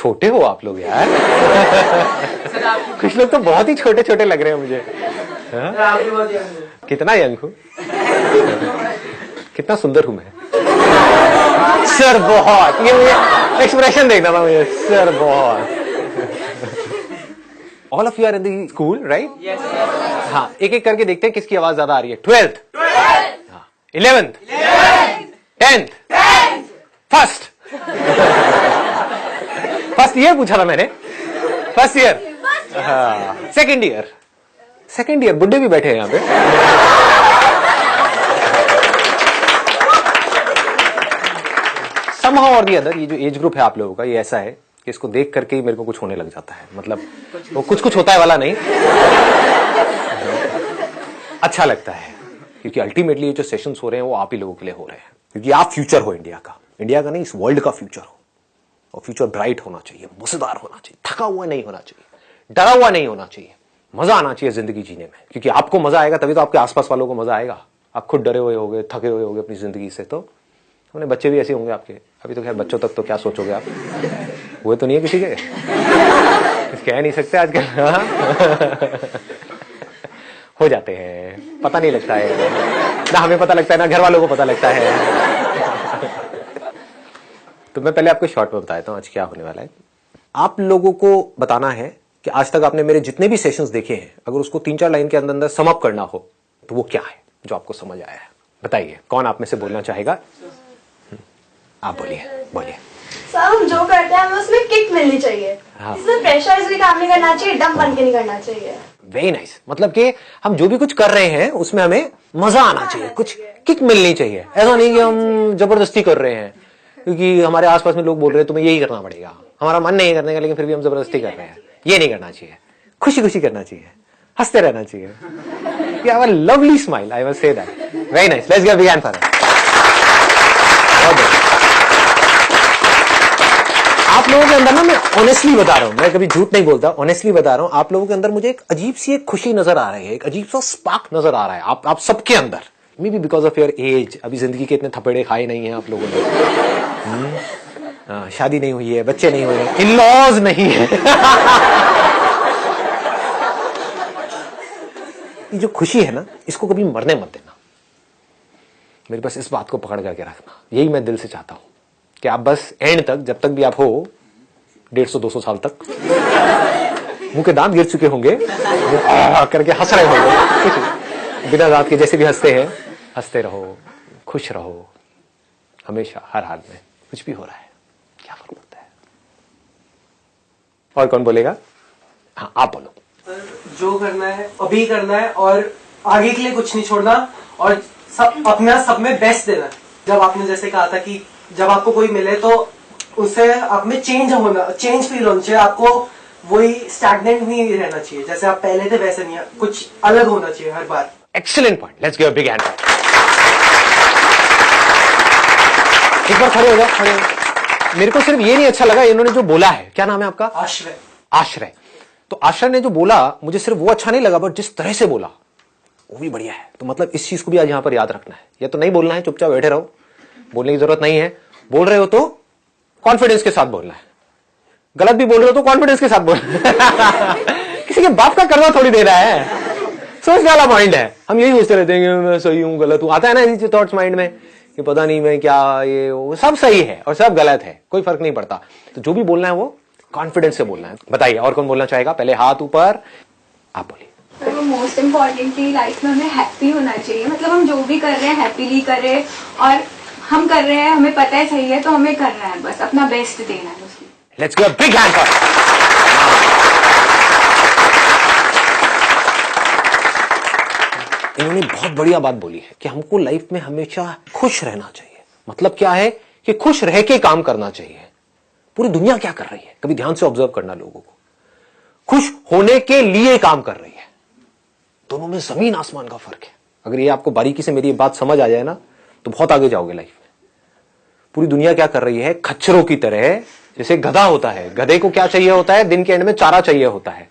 छोटे हो आप लोग यार। कुछ लोग तो बहुत ही छोटे छोटे लग रहे हैं मुझे। कितना यंग हूँ, कितना सुंदर हूं मैं। सर बहुत, ये मुझे एक्सप्रेशन देखना था मुझे, सर बहुत। All of you are in the school right? हाँ, एक एक करके देखते हैं किसकी आवाज ज्यादा आ रही है। 12th, 11th, 10th, first. First year पूछा था मैंने, फर्स्ट ईयर। हाँ, सेकेंड ईयर, सेकेंड ईयर बुड्ढे भी बैठे हैं यहां पे। समहाउ और दी अदर ये जो एज ग्रुप है आप लोगों का, ये ऐसा है कि इसको देख करके ही मेरे को कुछ होने लग जाता है। मतलब वो कुछ कुछ होता है वाला नहीं, अच्छा लगता है, क्योंकि अल्टीमेटली ये जो सेशंस हो रहे हैं वो आप ही लोगों के लिए हो रहे हैं, क्योंकि आप फ्यूचर हो इंडिया का नहीं, इस वर्ल्ड का फ्यूचर हो। और फ्यूचर ब्राइट होना चाहिए, मजेदार होना चाहिए, थका हुआ नहीं होना चाहिए, डरा हुआ नहीं होना चाहिए, मजा आना चाहिए जिंदगी जीने में, क्योंकि आपको मजा आएगा तभी तो आपके आसपास वालों को मजा आएगा। आप खुद डरे हुए होगे, थके हुए होगे अपनी जिंदगी से, तो अपने बच्चे भी ऐसे होंगे आपके। अभी तो खैर बच्चों तक तो क्या सोचोगे आप, वो तो नहीं है किसी के, कह नहीं सकते आजकल। हो जाते हैं, पता नहीं लगता है ना, हमें पता लगता है ना घर वालों को पता लगता है। तो मैं पहले आपको शॉर्ट में बता देता हूं आज क्या होने वाला है। आप लोगों को बताना है कि आज तक आपने मेरे जितने भी सेशंस देखे हैं, अगर उसको 3-4 लाइन के अंदर अंदर सम अप करना हो तो वो क्या है जो आपको समझ आया है। बताइए, कौन आप में से बोलना चाहेगा? आप बोलिए। सर, हम जो करते हैं हमें उसमें किक मिलनी चाहिए। हाँ। इसमें प्रेशराइज काम नहीं करना चाहिए, डम बन के नहीं करना चाहिए। Very nice. मतलब कि हम जो भी कुछ कर रहे हैं उसमें हमें मजा आना चाहिए, कुछ किक मिलनी चाहिए। ऐसा नहीं कि हम जबरदस्ती कर रहे हैं, क्योंकि हमारे आसपास में लोग बोल रहे हैं तुम्हें यही करना पड़ेगा, हमारा मन नहीं करने का लेकिन फिर भी हम जबरदस्ती कर रहे हैं। ये नहीं करना चाहिए, खुशी खुशी करना चाहिए, हंसते रहना चाहिए। You have a lovely smile, I must say that. Very nice. Let's give a big hand for it. आप लोगों के अंदर ना, मैं ऑनेस्टली बता रहा हूं, मैं कभी झूठ नहीं बोलता, ऑनेस्टली बता रहा हूं, आप लोगों के अंदर मुझे एक अजीब सी एक खुशी नजर आ रही है, एक अजीब सा स्पार्क नजर आ रहा है आप सबके अंदर। May be because of your age, अभी जिंदगी के इतने थपेड़े खाए नहीं है आप लोगों ने। शादी नहीं हुई है, बच्चे नहीं हुए हैं, इन लॉज नहीं है। ये जो खुशी है ना, इसको कभी मरने मत देना। मेरे पास इस बात को पकड़ करके रखना, यही मैं दिल से चाहता हूं कि आप बस एंड तक, जब तक भी आप हो 150-200 साल तक, मुंह के दांत गिर चुके होंगे, करके हंस रहे होंगे बिना दांत के, जैसे भी हंसते हैं, हंसते रहो, खुश रहो हमेशा, हर हाल में। कुछ भी हो रहा है, क्या फर्क पड़ता है। और कौन बोलेगा? हाँ, आप बोलो। जो करना है अभी करना है, और आगे के लिए कुछ नहीं छोड़ना, और अपना सब में बेस्ट देना। जब आपने जैसे कहा था कि जब आपको कोई मिले तो उससे आप में चेंज फील होना चाहिए, आपको वही स्टैग्नेंट नहीं रहना चाहिए, जैसे आप पहले थे वैसे नहीं, कुछ अलग होना चाहिए हर बार। Excellent point, let's give a big hand. एक बार खड़े हो जाओ, खड़े हो जाओ। मेरे को सिर्फ ये नहीं अच्छा लगा इन्होंने जो बोला है, क्या नाम है आपका? आश्रय। तो आश्रय ने जो बोला, मुझे सिर्फ वो अच्छा नहीं लगा, बट जिस तरह से बोला वो भी बढ़िया है। तो मतलब इस चीज को भी आज यहां पर याद रखना है। या तो नहीं बोलना है, चुपचाप बैठे रहो, बोलने की जरूरत नहीं है। बोल रहे हो तो कॉन्फिडेंस के साथ बोलना है, गलत भी बोल रहे हो तो कॉन्फिडेंस के साथ बोलना। किसी के बाप का करना थोड़ी दे रहा है, सोच वाला पॉइंट है। हम यही सोचते रहते हैं कि मैं सही हूं, गलत हूं, आता है ना ऐसी थॉट्स माइंड में कि पता नहीं मैं क्या, ये वो सब सही है और सब गलत है, कोई फर्क नहीं पड़ता। तो जो भी बोलना है वो कॉन्फिडेंस से बोलना है। बताइए, और कौन बोलना चाहेगा? पहले हाथ ऊपर, आप बोलिए। मोस्ट इम्पॉर्टेंटली लाइफ में हमें हैप्पी होना चाहिए, मतलब हम जो भी कर रहे हैं हैप्पीली करें, और हम कर रहे हैं, हमें पता है सही है तो हमें करना है, बस अपना बेस्ट देना है उसमें। Let's give a big hand for. इन्होंने बहुत बढ़िया बात बोली है कि हमको लाइफ में हमेशा खुश रहना चाहिए। मतलब क्या है कि खुश रह के काम करना चाहिए। पूरी दुनिया क्या कर रही है, कभी ध्यान से ऑब्जर्व करना, लोगों को खुश होने के लिए काम कर रही है। दोनों में जमीन आसमान का फर्क है। अगर ये आपको बारीकी से मेरी ये बात समझ आ जाए ना, तो बहुत आगे जाओगे लाइफ में। पूरी दुनिया क्या कर रही है, खच्चरों की तरह, जैसे गधा होता है, गधे को क्या चाहिए होता है, दिन के एंड में चारा चाहिए होता है।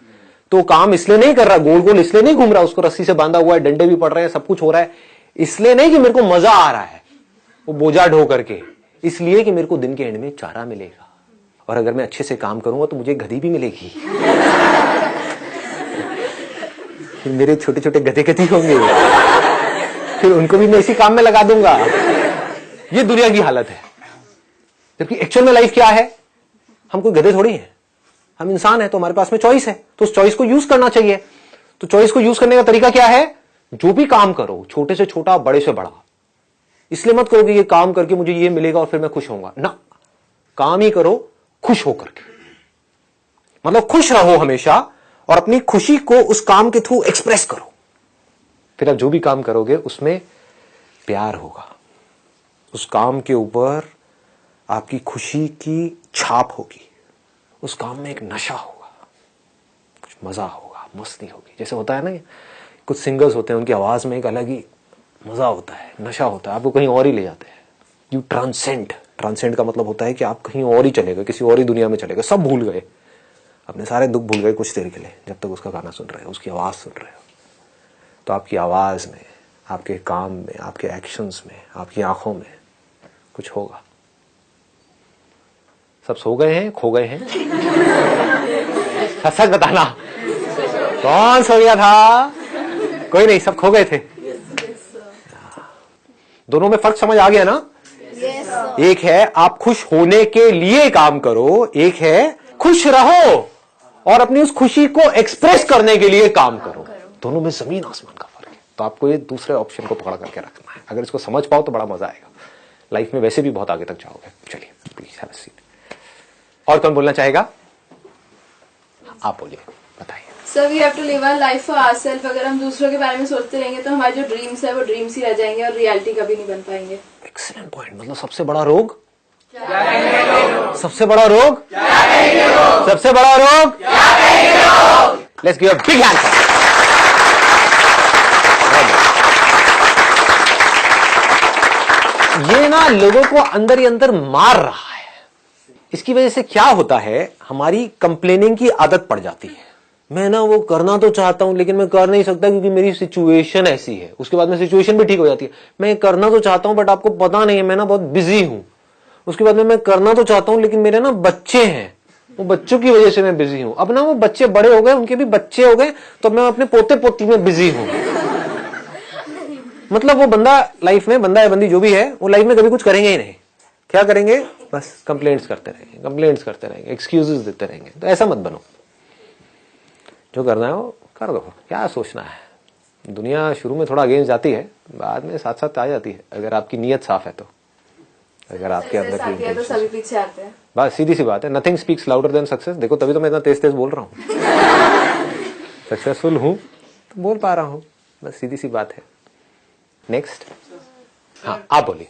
तो काम इसलिए नहीं कर रहा, गोल गोल इसलिए नहीं घूम रहा, उसको रस्सी से बांधा हुआ है, डंडे भी पड़ रहे हैं, सब कुछ हो रहा है, इसलिए नहीं कि मेरे को मजा आ रहा है वो बोझा ढो करके, इसलिए कि मेरे को दिन के एंड में चारा मिलेगा। और अगर मैं अच्छे से काम करूंगा तो मुझे गधी भी मिलेगी। फिर मेरे छोटे छोटे गधे गधी होंगे, फिर उनको भी मैं इसी काम में लगा दूंगा। ये दुनिया की हालत है। जबकि एक्चुअल में लाइफ क्या है? हम कोई गधे थोड़ी हैं, हम इंसान हैं, तो हमारे पास में चॉइस है, तो उस चॉइस को यूज करना चाहिए। तो चॉइस को यूज करने का तरीका क्या है? जो भी काम करो, छोटे से छोटा, बड़े से बड़ा, इसलिए मत करो कि ये काम करके मुझे ये मिलेगा और फिर मैं खुश होऊंगा ना। काम ही करो खुश होकर के, मतलब खुश रहो हमेशा और अपनी खुशी को उस काम के थ्रू एक्सप्रेस करो। फिर आप जो भी काम करोगे उसमें प्यार होगा, उस काम के ऊपर आपकी खुशी की छाप होगी, उस काम में एक नशा होगा, कुछ मजा होगा, मस्ती होगी। जैसे होता है ना, कुछ सिंगर्स होते हैं, उनकी आवाज में एक अलग ही मजा होता है, नशा होता है, आपको कहीं और ही ले जाते हैं। You transcend. ट्रांसेंड का मतलब होता है कि आप कहीं और ही चले गए, किसी और ही दुनिया में चले गए, सब भूल गए, अपने सारे दुख भूल गए कुछ देर के लिए, जब तक उसका गाना सुन रहे हो, उसकी आवाज सुन रहे हो। तो आपकी आवाज में, आपके काम में, आपके एक्शंस में, आपकी आंखों में कुछ होगा। सब सो गए हैं, खो गए हैं? सच बताना, कौन सो गया था? कोई नहीं, सब खो गए थे। दोनों में फर्क समझ आ गया ना? एक है आप खुश होने के लिए काम करो, एक है खुश रहो और अपनी उस खुशी को एक्सप्रेस करने के लिए काम करो। दोनों में जमीन आसमान का फर्क है। तो आपको ये दूसरे ऑप्शन को पकड़ करके रखना है। अगर इसको समझ पाओ तो बड़ा मजा आएगा, लाइफ में वैसे भी बहुत आगे तक जाओगे। चलिए प्लीज हैव अ सीट। और कौन बोलना चाहेगा? आप बोलिए, बताइए। Sir we have to live our life for ourselves. अगर हम दूसरों के बारे में सोचते रहेंगे तो हमारे जो ड्रीम्स है वो ड्रीम्स ही रह जाएंगे और रियलिटी कभी नहीं बन पाएंगे। Excellent point. मतलब सबसे बड़ा रोग, सबसे बड़ा रोग, सबसे बड़ा रोग, let's give a big hand. ये ना लोगों को अंदर ही अंदर मार रहा है। इसकी वजह से क्या होता है, हमारी कंप्लेनिंग की आदत पड़ जाती है। मैं ना वो करना तो चाहता हूं लेकिन मैं कर नहीं सकता क्योंकि मेरी सिचुएशन ऐसी है। उसके बाद में सिचुएशन भी ठीक हो जाती है। मैं करना तो चाहता हूं बट आपको पता नहीं है मैं ना बहुत बिजी हूं। उसके बाद में मैं करना तो चाहता हूं लेकिन मेरे ना बच्चे हैं, वो बच्चों की वजह से मैं बिजी हूं। अब ना वो बच्चे बड़े हो गए, उनके भी बच्चे हो गए, तो मैं अपने पोते पोती में बिजी हूं। मतलब वो बंदा लाइफ में, बंदा या बंदी जो भी है, वो लाइफ में कभी कुछ करेंगे ही नहीं। क्या करेंगे? बस कंप्लेंट्स करते रहेंगे, कंप्लेंट्स करते रहेंगे, एक्सक्यूजेस देते रहेंगे। तो ऐसा मत बनो। जो करना है वो कर दो, क्या सोचना है। दुनिया शुरू में थोड़ा अगेंस्ट जाती है, बाद में साथ साथ आ जाती है, अगर आपकी नीयत साफ है तो। अगर आपके अंदर की तो सभी पीछे आते हैं। बस सीधी सी बात है, nothing speaks louder than success. देखो तभी तो मैं इतना तेज तेज बोल रहा हूँ। सक्सेसफुल हूं तो बोल पा रहा हूं, बस सीधी सी बात है। नेक्स्ट, हाँ आप बोलिए।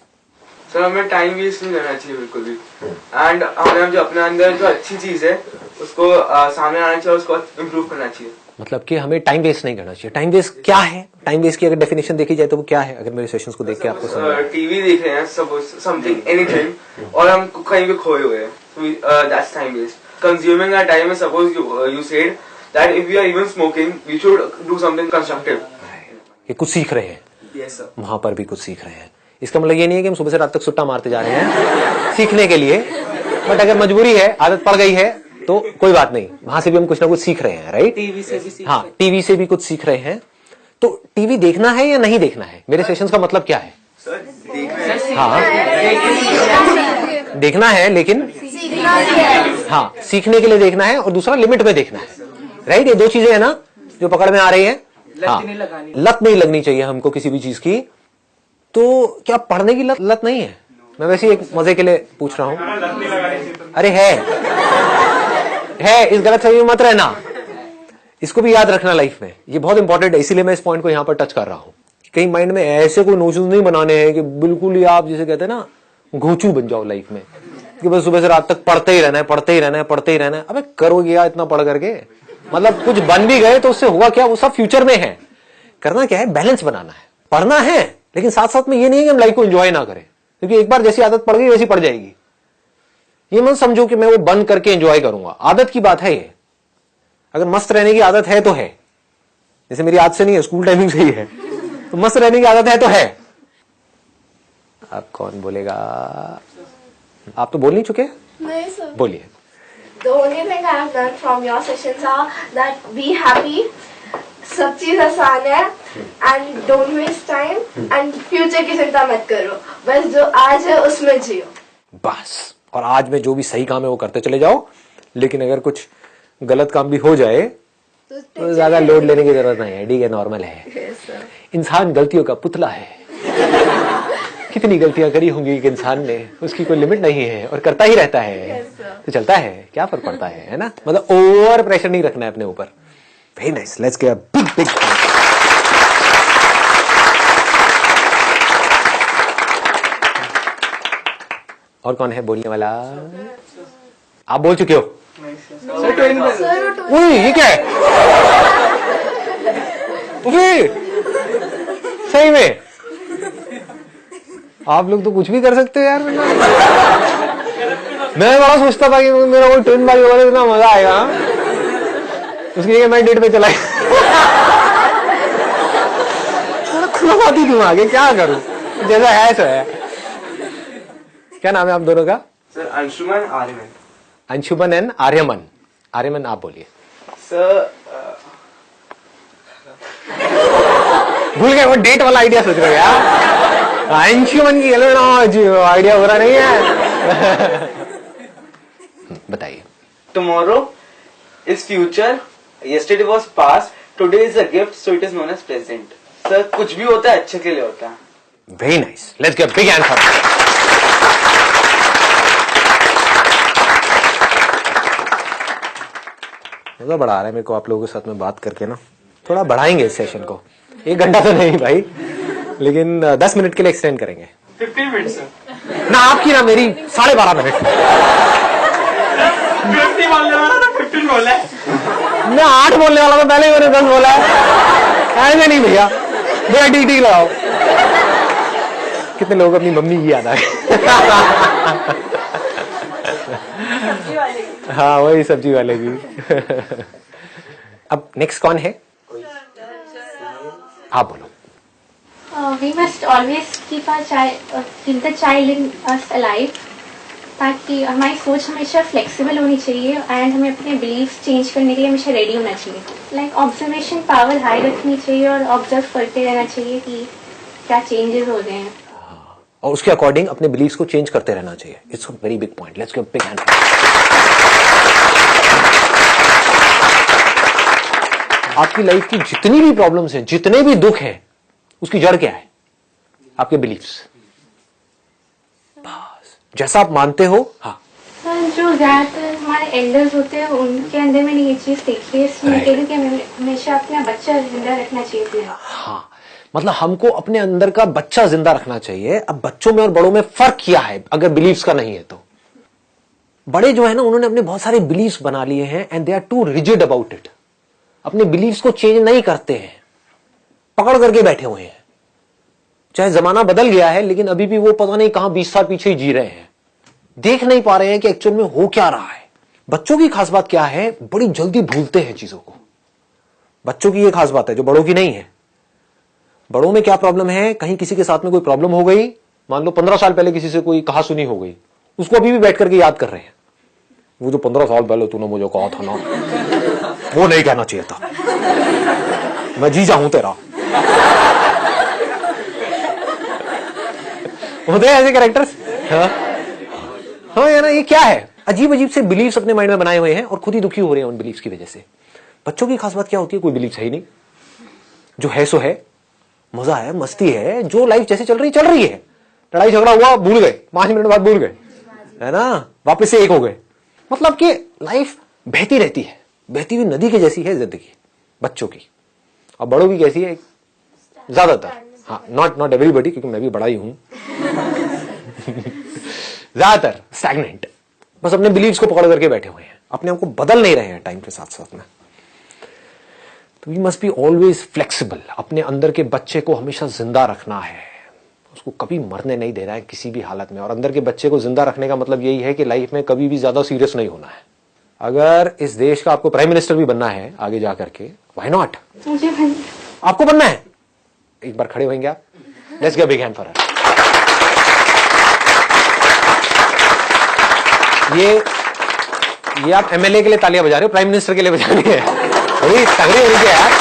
सर हमें टाइम वेस्ट नहीं करना चाहिए बिल्कुल भी। एंड हमें जो अपने अंदर जो अच्छी चीज है उसको सामने आना चाहिए, उसको इम्प्रूव करना चाहिए। मतलब कि हमें टाइम वेस्ट नहीं करना चाहिए। टाइम वेस्ट क्या है? टाइम वेस्ट की अगर डेफिनेशन देखी जाए तो वो क्या है? अगर मेरे सेशंस को देख के आपको टीवी देख रहे हैं, सपोज समथिंग एनीथिंग, और हम कहीं पे खोए हुए हैं, that's time waste. Consuming our time, suppose you said that if we are even smoking we should do something constructive. ये कुछ सीख रहे हैं, यस सर, वहां पर भी कुछ सीख रहे हैं। इसका मतलब ये नहीं है कि हम सुबह से रात तक सुट्टा मारते जा रहे हैं सीखने के लिए, बट अगर मजबूरी है, आदत पड़ गई है तो कोई बात नहीं, वहां से भी हम कुछ ना कुछ सीख रहे हैं। राइट? टीवी से भी हाँ, टीवी से भी कुछ सीख रहे हैं। तो टीवी देखना है या नहीं देखना है? मेरे सेशंस का मतलब क्या है? सर देखना है। हाँ देखना है, लेकिन हाँ सीखने के लिए देखना है, और दूसरा लिमिट में देखना है। राइट? ये दो चीजें है ना जो पकड़ में आ रही है। हाँ, लत नहीं लगनी चाहिए हमको किसी भी चीज की। तो क्या पढ़ने की लत नहीं है? मैं वैसे एक मजे के लिए पूछ रहा हूं। अरे है, इस गलत फहमी में मत रहना। इसको भी याद रखना लाइफ में, ये बहुत इंपॉर्टेंट है। इसीलिए मैं इस पॉइंट को यहां पर टच कर रहा हूं। कहीं माइंड में ऐसे कोई नोशंस नहीं बनाने हैं कि बिल्कुल ही आप जिसे कहते हैं ना घोचू बन जाओ लाइफ में, कि बस सुबह से रात तक पढ़ते ही रहना है, पढ़ते ही रहना है, पढ़ते ही रहना है। अबे करोगे क्या इतना पढ़ करके? मतलब कुछ बन भी गए तो उससे हुआ क्या? वो सब फ्यूचर में है। करना क्या है? बैलेंस बनाना है। पढ़ना है लेकिन साथ साथ में ये नहीं है कि हम लाइफ को एंजॉय ना करें, क्योंकि एक बार जैसी आदत पड़ गई वैसी पड़ जाएगी। ये मत समझो कि मैं वो बंद करके एंजॉय करूंगा। आदत की बात है ये। अगर मस्त रहने की आदत है तो है, जैसे मेरी आदत से नहीं है, स्कूल टाइमिंग से ही है, तो मस्त रहने की आदत है तो है। अब कौन बोलेगा? आप तो बोल नहीं चुके, नहीं सर। बोलिए। The only thing I have learned from your sessions are that be happy. सब चीज आसान है and don't waste time and future की चिंता मत करो, बस जो आज है उसमें जियो. बस, और आज में जो भी सही काम है वो करते चले जाओ, लेकिन अगर कुछ गलत काम भी हो जाए तो ज्यादा लोड लेने की जरूरत नहीं है. ठीक है, नॉर्मल है. इंसान गलतियों का पुतला है. कितनी गलतियां करी होंगी एक इंसान ने, उसकी कोई लिमिट नहीं है और करता ही रहता है. तो चलता है, क्या फर्क पड़ता है ना. मतलब ओवर प्रेशर नहीं रखना है अपने ऊपर. Very nice, let's get a big big. और कौन है बोलने वाला? आप बोल चुके हो. उई, ये क्या है? उई, सही में आप लोग तो कुछ भी कर सकते हो यार. मैं बड़ा सोचता था कि मेरा कोई ट्रेन बारी होगा, इतना मजा आएगा. उसके लिए मैं डेट पे चला खुलवाती क्यों आगे, क्या करूं, जैसा है सो है. क्या नाम है आप दोनों का? सर अंशुमन आर्यमन. अंशुमन एंड आर्यमन. आर्यमन आप बोलिए. सर भूल गए, वो डेट वाला आइडिया सोच रहे हो यार. अंशुमन की आइडिया हो रहा नहीं है. बताइए. Tomorrow is future, yesterday was past, today is a gift, so it is known as present. Sir कुछ भी होता है अच्छे के लिए होता है. Very nice, let's get big hand for. मजा बड़ा आ रहा है मेरे को आप लोगों के साथ में बात करके ना. थोड़ा बढ़ाएंगे इस सेशन को. 1 घंटा तो नहीं भाई, लेकिन 10 मिनट के लिए एक्सटेंड करेंगे. 15 मिनट सर. ना आपकी ना मेरी 12.5 मिनट. 50 बोलने वाला था, 15 बोला है. मैं 8 बोलने वाला था, पहले ही मैंने 10 बोला है. ऐसे नहीं भैया, भैया ठीक ठीक लगाओ. कितने लोग अपनी मम्मी की याद आ गई. हाँ वही सब्जी वाले की. अब नेक्स्ट कौन है? आप बोलो. We must always keep the child in us alive, ताकि हमारी सोच हमेशा फ्लेक्सिबल होनी चाहिए एंड हमें अपने बिलीफ चेंज करने के लिए हमेशा रेडी होना चाहिए. लाइक ऑब्जर्वेशन पावर हाई रखनी चाहिए और ऑब्जर्व करते रहना चाहिए कि क्या चेंजेस हो रहे हैं, और उसके अकॉर्डिंग अपने बिलीफ्स को चेंज करते रहना चाहिए. It's a very big point. Let's give big hand. आपकी लाइफ की जितनी भी प्रॉब्लम्स हैं, जितने भी दुख हैं, उसकी जड़ क्या है? आपके बिलीफ्स. बस जैसा आप मानते हो. हाँ, जो ज्यादातर हमारे एल्डर्स होते हैं उनके अंदर मैंने ये चीज देखी है, इसलिए मैं कहती हूँ कि हमें हमेशा अपना बच्चा जिंदा रखना चाहिए अपने. हाँ, मतलब हमको अपने अंदर का बच्चा जिंदा रखना चाहिए. अब बच्चों में और बड़ों में फर्क क्या है अगर बिलीफ्स का नहीं है तो? बड़े जो है ना, उन्होंने अपने बहुत सारे बिलीफ्स बना लिए हैं and they are too rigid about it. अपने बिलीफ्स को चेंज नहीं करते हैं, पकड़ करके बैठे हुए हैं. चाहे जमाना बदल गया है, लेकिन अभी भी वो पता नहीं कहां 20 साल पीछे ही जी रहे हैं. देख नहीं पा रहे हैं कि एक्चुअल में हो क्या रहा है. बच्चों की खास बात क्या है? बड़ी जल्दी भूलते हैं चीजों को. बच्चों की ये खास बात है जो बड़ों की नहीं है. बड़ों में क्या प्रॉब्लम है? कहीं किसी के साथ में कोई प्रॉब्लम हो गई, मान लो 15 साल पहले किसी से कोई कहा सुनी हो गई, उसको अभी भी बैठ करके याद कर रहे हैं. वो जो 15 साल पहले तूने मुझे कहा था ना, वो नहीं कहना चाहिए था, मैं जीजा हूं तेरा. होते हैं ऐसे कैरेक्टर्स. हाँ यार, ये क्या है? अजीब अजीब से बिलीव्स अपने माइंड में बनाए हुए हैं और खुद ही दुखी हो रहे हैं उन बिलीव्स की वजह से. बच्चों की खास बात क्या होती है? कोई बिलीव है ही नहीं. जो है सो है, मजा है, मस्ती है, जो लाइफ जैसे चल रही है. लड़ाई झगड़ा हुआ, भूल गए, 5 मिनट बाद भूल गए, है ना, वापस से एक हो गए. मतलब कि लाइफ बहती रहती है, बहती हुई नदी के जैसी है जिंदगी बच्चों की. और बड़ों की कैसी है? ज्यादातर, हाँ, नॉट एवरीबॉडी, क्योंकि मैं भी बड़ा ही हूं. ज्यादातर स्टैग्नेंट, बस अपने बिलीव्स को पकड़ करके बैठे हुए हैं, अपने आप को बदल नहीं रहे हैं टाइम के साथ साथ में. तो we must be always flexible. अपने अंदर के बच्चे को हमेशा जिंदा रखना है, उसको कभी मरने नहीं देना है किसी भी हालत में. और अंदर के बच्चे को जिंदा रखने का मतलब यही है कि लाइफ में कभी भी ज्यादा सीरियस नहीं होना है. अगर इस देश का आपको प्राइम मिनिस्टर भी बनना है आगे जाकर के, व्हाई नॉट? मुझे आपको बनना है. एक बार खड़े होंगे आप. Let's give a big hand for her. ये आप एमएलए के लिए तालियां बजा रहे हो, प्राइम मिनिस्टर के लिए बजानी है? थोड़ी तगड़ी हो रही है यार।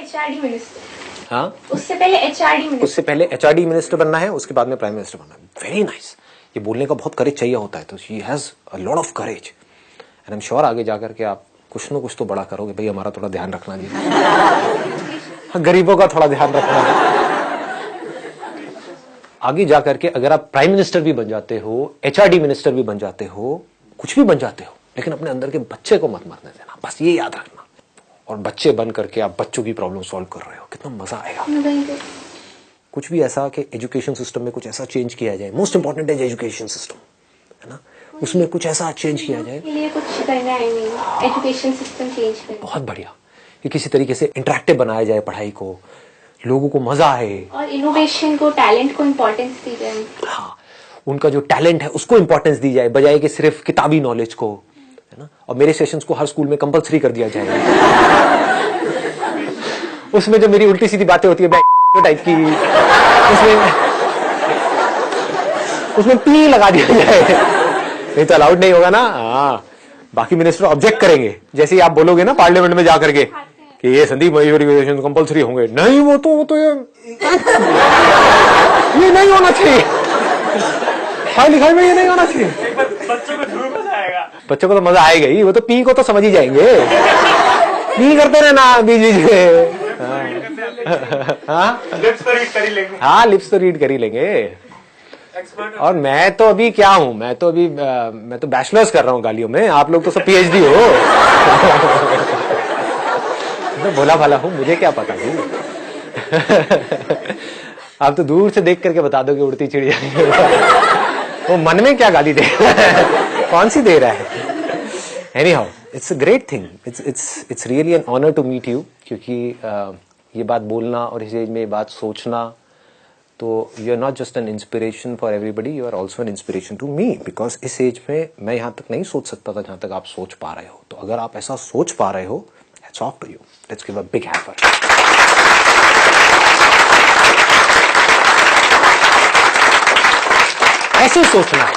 HRD मिनिस्टर, हाँ, उससे पहले HRD मिनिस्टर। उससे पहले HRD मिनिस्टर बनना है, उसके बाद में प्राइम मिनिस्टर बनना है। Very nice. ये बोलने का बहुत करेज चाहिए होता है, तो she has a lot of courage and I am sure आगे जाकर के आप कुछ ना कुछ तो बड़ा करोगे। भाई हमारा थोड़ा ध्यान रखना जी, गरीबों का थोड़ा ध्यान रखना। आगे जाकर के अगर आप प्राइम मिनिस्टर भी बन जाते हो, HRD मिनिस्टर भी बन जाते हो, कुछ भी बन जाते हो, लेकिन अपने अंदर के बच्चे को मत मरने देना, बस ये याद रखना। और बच्चे बन करके आप बच्चों की प्रॉब्लम सॉल्व कर रहे हो, कितना मजा आएगा। कुछ भी ऐसा कि एजुकेशन सिस्टम में कुछ ऐसा चेंज किया जाए। मोस्ट इंपॉर्टेंट है एजुकेशन सिस्टम, है ना, उसमें कुछ ऐसा चेंज किया जाए। के लिए कुछ करना है, एजुकेशन सिस्टम चेंज करना। बहुत बढ़िया, कि किसी तरीके से इंटरेक्टिव बनाया जाए पढ़ाई को, लोगों को मजा आए और इनोवेशन को, टैलेंट को इम्पोर्टेंस दी जाए। हाँ, उनका जो टैलेंट है उसको इंपॉर्टेंस दी जाए, बजाय कि सिर्फ किताबी नॉलेज को, है ना। और मेरे सेशंस को हर स्कूल में कंपलसरी कर दिया जाए। उसमें जो मेरी उल्टी सीधी बातें होती है टाइप की, उसमें पी लगा दिया जाए, नहीं तो अलाउड नहीं होगा ना। हाँ, बाकी मिनिस्टर ऑब्जेक्ट करेंगे, जैसे ही आप बोलोगे ना पार्लियामेंट में जाकर के कि ये संदीप मयूरी कंपलसरी होंगे, नहीं वो तो ये नहीं होना चाहिए, पढ़ाई लिखाई में ये नहीं होना चाहिए। बच्चों को तो मजा आएगा ही, वो तो पी को तो समझ ही जाएंगे, पी करते रहना बीच बीच में। हाँ, लिप्स तो रीड कर ही लेंगे। और मैं तो अभी क्या हूँ, मैं तो बैचलर्स कर रहा हूँ गालियों में, आप लोग तो सब PhD हो। तो भोला भाला हूँ, मुझे क्या पता भाई। आप तो दूर से देख करके बता दोगे उड़ती चिड़िया। वो मन में क्या गाली दे कौन सी दे रहा है। Anyhow, it's a great thing. It's really an honor to meet you, क्योंकि ये बात बोलना और इस एज में ये बात सोचना, तो you are not just an inspiration for everybody, you are also an inspiration to me, because इस एज में मैं यहाँ तक नहीं सोच सकता था जहां तक आप सोच पा रहे हो। तो अगर आप ऐसा सोच पा रहे हो, hats off to you, let's give a big hand for it. ऐसे सोचना है,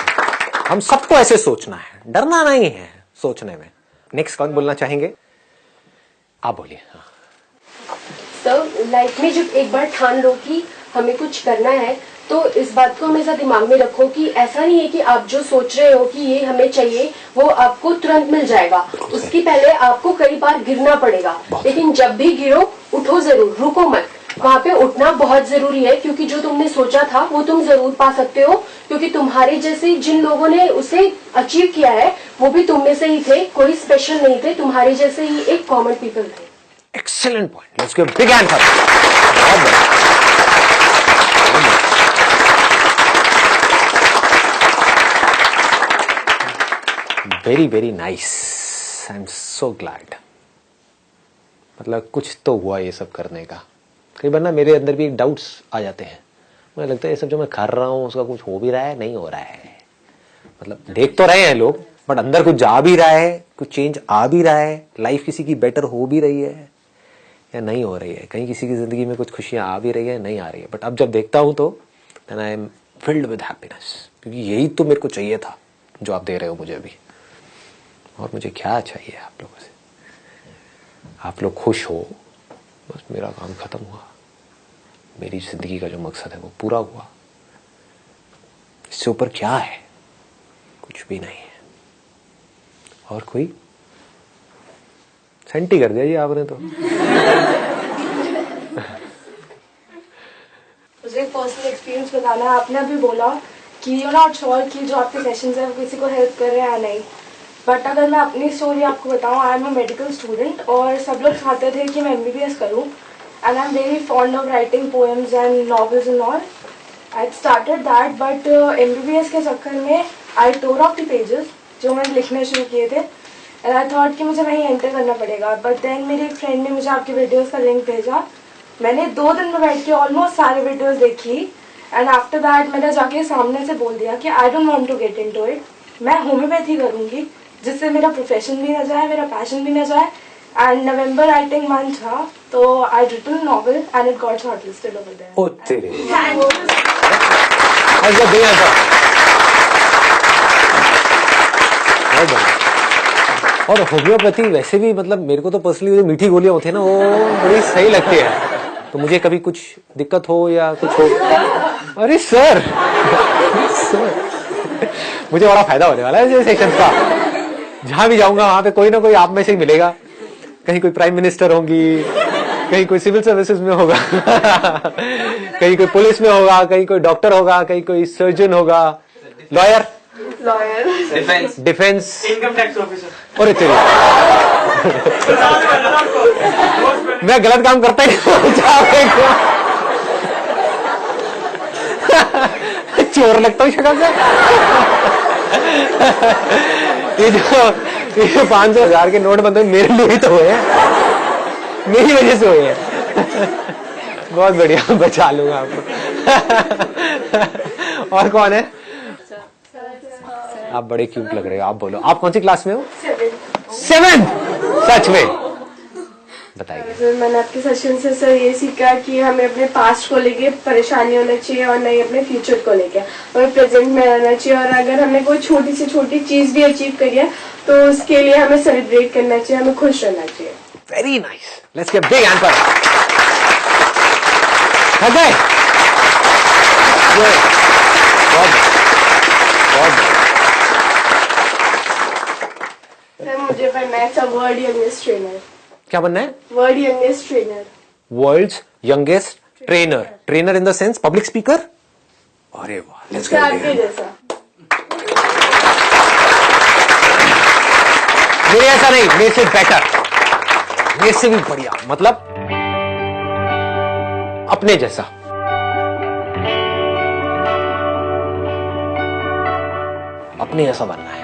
हम सबको ऐसे सोचना है, डरना नहीं है सोचने में। नेक्स्ट कौन बोलना चाहेंगे? आप बोलिए। हाँ। तो लाइफ में जब एक बार ठान लो कि हमें कुछ करना है, तो इस बात को हमेशा दिमाग में रखो कि ऐसा नहीं है कि आप जो सोच रहे हो कि ये हमें चाहिए वो आपको तुरंत मिल जाएगा। उसकी पहले आपको कई बार गिरना पड़ेगा, लेकिन जब भी गिरो उठो जरूर, रुको मत। वहाँ पे उठना बहुत जरूरी है, क्योंकि जो तुमने सोचा था वो तुम जरूर पा सकते हो, क्योंकि तुम्हारे जैसे जिन लोगों ने उसे अचीव किया है वो भी तुम में से ही थे, कोई स्पेशल नहीं थे, तुम्हारे जैसे ही एक कॉमन पीपल थे। Excellent point, let's give big hand for it. बहुत बढ़िया। Very very nice, I am so glad. मतलब कुछ तो हुआ ये सब करने का। कई बार ना मेरे अंदर भी एक डाउट्स आ जाते हैं, मुझे लगता है ये सब जो मैं कर रहा हूँ उसका कुछ हो भी रहा है, नहीं हो रहा है। मतलब देख तो रहे हैं लोग, बट अंदर कुछ जा भी रहा है, कुछ चेंज आ भी रहा है, लाइफ किसी की बेटर हो भी रही है या नहीं हो रही है, कहीं किसी की जिंदगी में कुछ खुशियां आ भी रही है, नहीं आ रही है। बट अब जब देखता हूं तो then I am filled with happiness, क्योंकि यही तो मेरे को चाहिए था जो आप दे रहे हो मुझे अभी। और मुझे क्या चाहिए आप लोगों से? आप लोग खुश हो, बस मेरा काम खत्म हुआ, मेरी जिंदगी का जो मकसद है वो पूरा हुआ। इससे ऊपर क्या है? कुछ भी नहीं है। और कोई सेंटी कर दिया जी आपने तो। मुझे एक पर्सनल एक्सपीरियंस बताना है। आपने अभी बोला कि यू नॉट श्योर कि जो आपके सेशंस है वो किसी को हेल्प कर रहे हैं या नहीं, बट अगर मैं अपनी स्टोरी आपको बताऊं, I am a medical student और सब लोग चाहते थे कि मैं MBBS करूं, and I am very fond of writing poems and novels and all. I started that, but MBBS के चक्कर में आई टोर ऑफ द पेजेस जो मैंने लिखने शुरू किए थे, एंड आई थॉट कि मुझे वहीं एंटर करना पड़ेगा। बट देन मेरी एक फ्रेंड ने मुझे आपके वीडियोस का लिंक भेजा, मैंने 2 दिन में बैठ के ऑलमोस्ट सारे वीडियोस देखी, एंड आफ्टर दैट मैंने जाके सामने से बोल दिया कि I don't want to get into it, मैं होम्योपैथी करूंगी, जिससे मेरा प्रोफेशन भी न जाए, मेरा पैशन भी न जाए। एंड नवंबर राइटिंग मंथ था, तो I written novel and it got shortlisted over there. ओ तेरे Let's get big answer. बहुत बढ़िया। और होम्योपैथी वैसे भी मतलब मेरे को तो पर्सनली जो मीठी गोलियां होती है ना वो बड़ी सही लगती है। तो मुझे कभी कुछ दिक्कत हो या कुछ हो, अरे सर मुझे बड़ा फायदा होने वाला है सेशन का। जहां भी जाऊंगा वहां पे कोई ना कोई आप में से ही मिलेगा। कहीं कोई प्राइम मिनिस्टर होंगी, कहीं कोई सिविल सर्विसेज में होगा कहीं कोई पुलिस में होगा, कहीं कोई डॉक्टर होगा, कहीं कोई सर्जन होगा, lawyer, defence, income tax officer. और तेरी मैं गलत काम करता ही चोर लगता हूँ शक्ल से। ये 500,000 के नोट बनते मेरे लिए ही तो हुए हैं, मेरी वजह से हुए हैं। बहुत बढ़िया, बचा लूंगा आपको। और कौन है? आप बड़े क्यूट लग रहे हो। आप बोलो, आप कौन सी क्लास में हो? 7th। सच में बताइए। सर मैंने आपके सेशन से सर ये सीखा कि हमें अपने पास्ट को लेके परेशानी होना चाहिए और नहीं अपने फ्यूचर को लेके, हमें प्रेजेंट में रहना चाहिए। और अगर हमने कोई छोटी से छोटी चीज भी अचीव करी है तो उसके लिए हमें सेलिब्रेट करना चाहिए, हमें खुश रहना चाहिए। Very nice, let's get big hand for Ajay. Sir मुझे बनना है सब वर्ल्ड यंगेस्ट ट्रेनर। क्या बनना है? World youngest trainer. World's youngest trainer. Trainer in the sense public speaker? अरे वाह, लेट्स गेट बिग। आपके जैसा। मेरे ऐसा नहीं, मेरे से बेटर, मेरे से भी बढ़िया, मतलब अपने जैसा। अपने जैसा बनना है।